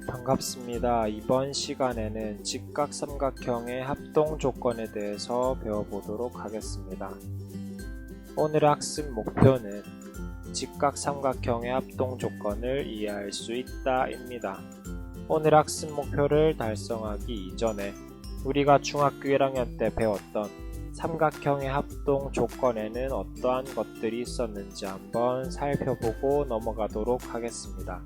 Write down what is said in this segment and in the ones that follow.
반갑습니다. 이번 시간에는 직각삼각형의 합동 조건에 대해서 배워보도록 하겠습니다. 오늘의 학습 목표는 직각삼각형의 합동 조건을 이해할 수 있다 입니다. 오늘 학습 목표를 달성하기 이전에 우리가 중학교 1학년 때 배웠던 삼각형의 합동 조건에는 어떠한 것들이 있었는지 한번 살펴보고 넘어가도록 하겠습니다.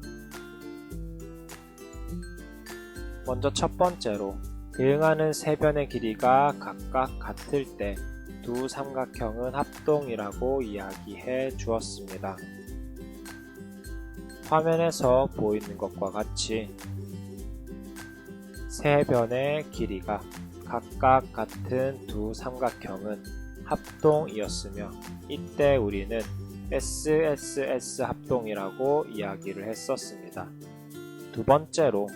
먼저 첫 번째로 대응하는 세 변의 길이가 각각 같을 때 두 삼각형은 합동이라고 이야기해 주었습니다. 화면에서 보이는 것과 같이 세 변의 길이가 각각 같은 두 삼각형은 합동이었으며 이때 우리는 SSS 합동이라고 이야기를 했었습니다. 두 번째로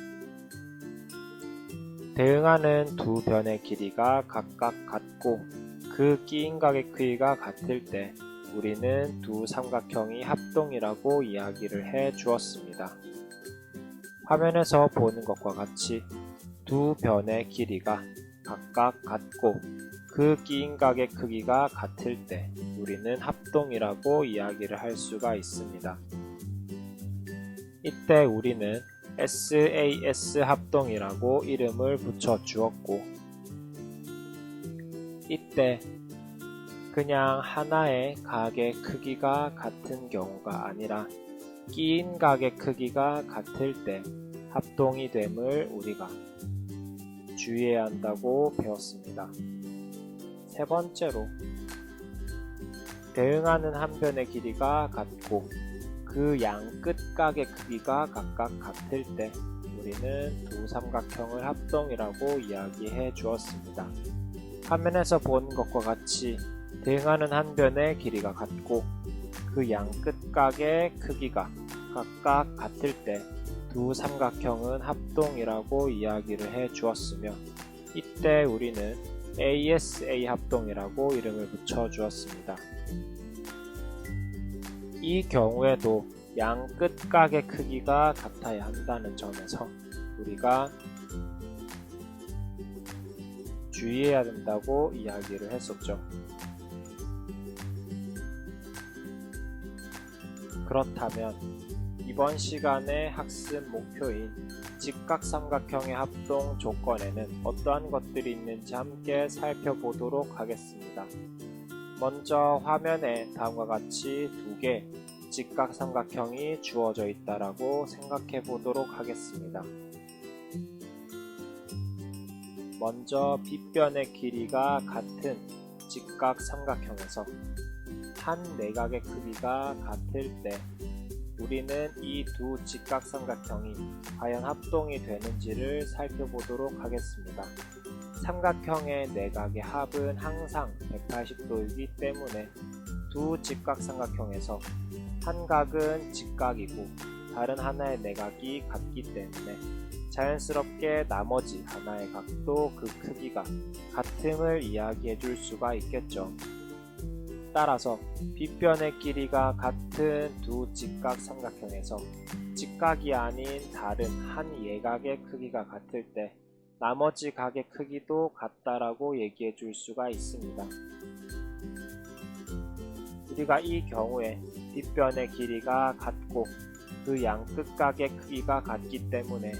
대응하는 두 변의 길이가 각각 같고 그 끼인각의 크기가 같을 때 우리는 두 삼각형이 합동이라고 이야기를 해 주었습니다. 화면에서 보는 것과 같이 두 변의 길이가 각각 같고 그 끼인각의 크기가 같을 때 우리는 합동이라고 이야기를 할 수가 있습니다. 이때 우리는 SAS 합동이라고 이름을 붙여 주었고 이때 그냥 하나의 각의 크기가 같은 경우가 아니라 끼인 각의 크기가 같을 때 합동이 됨을 우리가 주의해야 한다고 배웠습니다. 세 번째로 대응하는 한 변의 길이가 같고 그 양 끝각의 크기가 각각 같을 때 우리는 두 삼각형을 합동이라고 이야기해 주었습니다. 화면에서 보는 것과 같이 대응하는 한 변의 길이가 같고 그 양 끝각의 크기가 각각 같을 때 두 삼각형은 합동이라고 이야기를 해 주었으며 이때 우리는 ASA 합동이라고 이름을 붙여 주었습니다. 이 경우에도 양 끝각의 크기가 같아야 한다는 점에서 우리가 주의해야 된다고 이야기를 했었죠. 그렇다면 이번 시간의 학습 목표인 직각삼각형의 합동 조건에는 어떠한 것들이 있는지 함께 살펴보도록 하겠습니다. 먼저 화면에 다음과 같이 두 개 직각삼각형이 주어져 있다라고 생각해 보도록 하겠습니다. 먼저 빗변의 길이가 같은 직각삼각형에서 한 내각의 크기가 같을 때 우리는 이 두 직각삼각형이 과연 합동이 되는지를 살펴보도록 하겠습니다. 삼각형의 내각의 합은 항상 180도이기 때문에 두 직각삼각형에서 한 각은 직각이고 다른 하나의 내각이 같기 때문에 자연스럽게 나머지 하나의 각도 그 크기가 같음을 이야기해 줄 수가 있겠죠. 따라서 빗변의 길이가 같은 두 직각삼각형에서 직각이 아닌 다른 한 예각의 크기가 같을 때 나머지 각의 크기도 같다라고 얘기해 줄 수가 있습니다. 우리가 이 경우에 빗변의 길이가 같고 그 양 끝각의 크기가 같기 때문에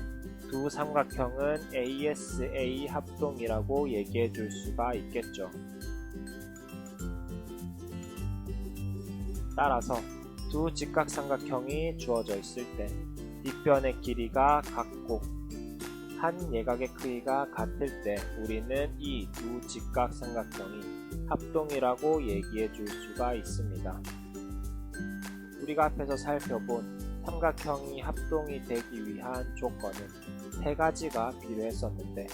두 삼각형은 ASA 합동이라고 얘기해 줄 수가 있겠죠. 따라서 두 직각삼각형이 주어져 있을 때 빗변의 길이가 같고 한 예각의 크기가 같을 때 우리는 이 두 직각삼각형이 합동이라고 얘기해 줄 수가 있습니다. 우리가 앞에서 살펴본 삼각형이 합동이 되기 위한 조건은 세 가지가 필요했었는데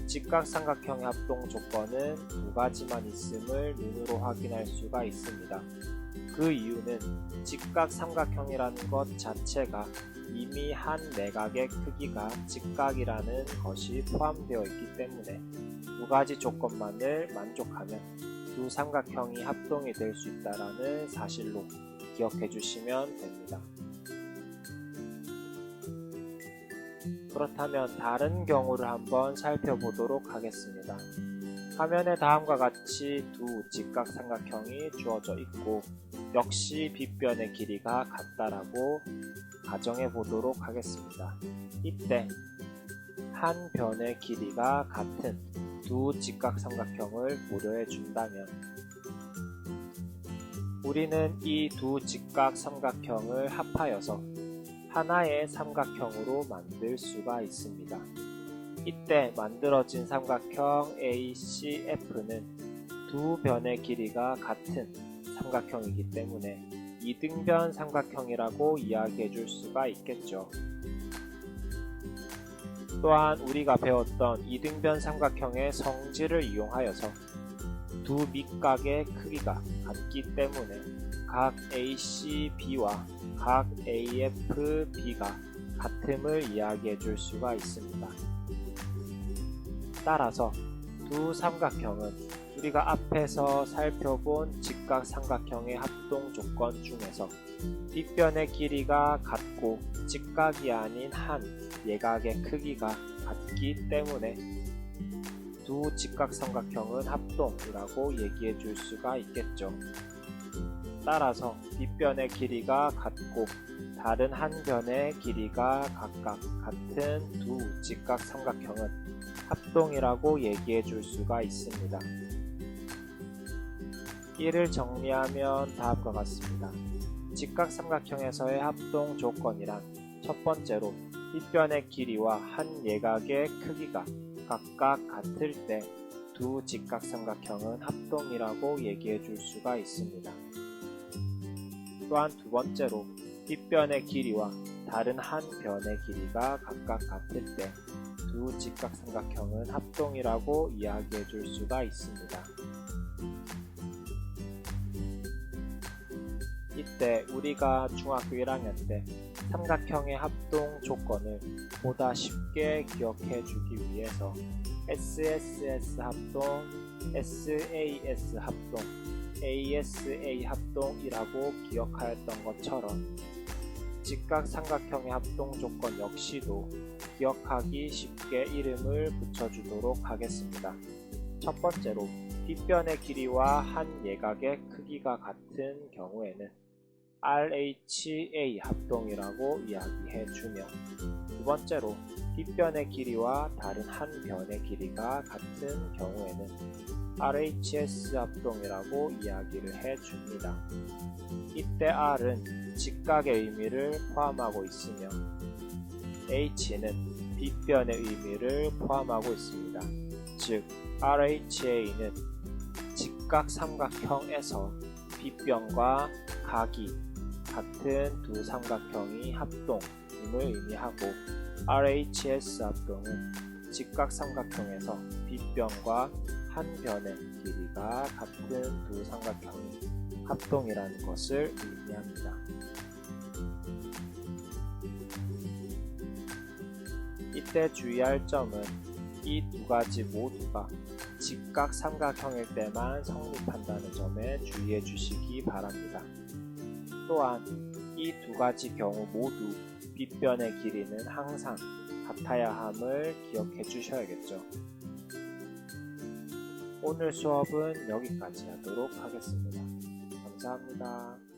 직각삼각형의 합동 조건은 두 가지만 있음을 눈으로 확인할 수가 있습니다. 그 이유는 직각삼각형이라는 것 자체가 이미 한 내각의 크기가 직각이라는 것이 포함되어 있기 때문에 두 가지 조건만을 만족하면 두 삼각형이 합동이 될 수 있다는 사실로 기억해 주시면 됩니다. 그렇다면 다른 경우를 한번 살펴보도록 하겠습니다. 화면에 다음과 같이 두 직각삼각형이 주어져 있고 역시 빗변의 길이가 같다라고 가정해 보도록 하겠습니다. 이때 한 변의 길이가 같은 두 직각삼각형을 고려해 준다면 우리는 이 두 직각삼각형을 합하여서 하나의 삼각형으로 만들 수가 있습니다. 이때 만들어진 삼각형 ACF는 두 변의 길이가 같은 삼각형이기 때문에 이등변 삼각형이라고 이야기해 줄 수가 있겠죠. 또한 우리가 배웠던 이등변 삼각형의 성질을 이용하여서 두 밑각의 크기가 같기 때문에 각 ACB와 각 AFB가 같음을 이야기해 줄 수가 있습니다. 따라서 두 삼각형은 우리가 앞에서 살펴본 직각삼각형의 합동 조건 중에서 빗변의 길이가 같고 직각이 아닌 한 예각의 크기가 같기 때문에 두 직각삼각형은 합동이라고 얘기해 줄 수가 있겠죠. 따라서 빗변의 길이가 같고 다른 한 변의 길이가 각각 같은 두 직각삼각형은 합동이라고 얘기해 줄 수가 있습니다. 이를 정리하면 다음과 같습니다. 직각삼각형에서의 합동 조건이란 첫 번째로 빗변의 길이와 한 예각의 크기가 각각 같을 때 두 직각삼각형은 합동이라고 얘기해 줄 수가 있습니다. 또한 두 번째로 빗변의 길이와 다른 한 변의 길이가 각각 같을 때 두 직각삼각형은 합동이라고 이야기해 줄 수가 있습니다. 이때 우리가 중학교 1학년 때 삼각형의 합동 조건을 보다 쉽게 기억해 주기 위해서 SSS 합동, SAS 합동, ASA 합동이라고 기억하였던 것처럼 직각삼각형의 합동 조건 역시도 기억하기 쉽게 이름을 붙여주도록 하겠습니다. 첫 번째로 빗변의 길이와 한 예각의 크기가 같은 경우에는 RHA 합동이라고 이야기해 주며 두 번째로 빗변의 길이와 다른 한 변의 길이가 같은 경우에는 RHS 합동이라고 이야기를 해 줍니다. 이때 R은 직각의 의미를 포함하고 있으며 H는 빗변의 의미를 포함하고 있습니다. 즉 RHA는 직각삼각형에서 빗변과 각이 같은 두 삼각형이 합동임을 의미하고 RHS 합동은 직각삼각형에서 빗변과 한 변의 길이가 같은 두 삼각형이 합동이라는 것을 의미합니다. 이때 주의할 점은 이 두 가지 모두가 직각삼각형일 때만 성립한다는 점에 주의해 주시기 바랍니다. 또한 이 두 가지 경우 모두 빗변의 길이는 항상 같아야 함을 기억해 주셔야겠죠. 오늘 수업은 여기까지 하도록 하겠습니다. 감사합니다.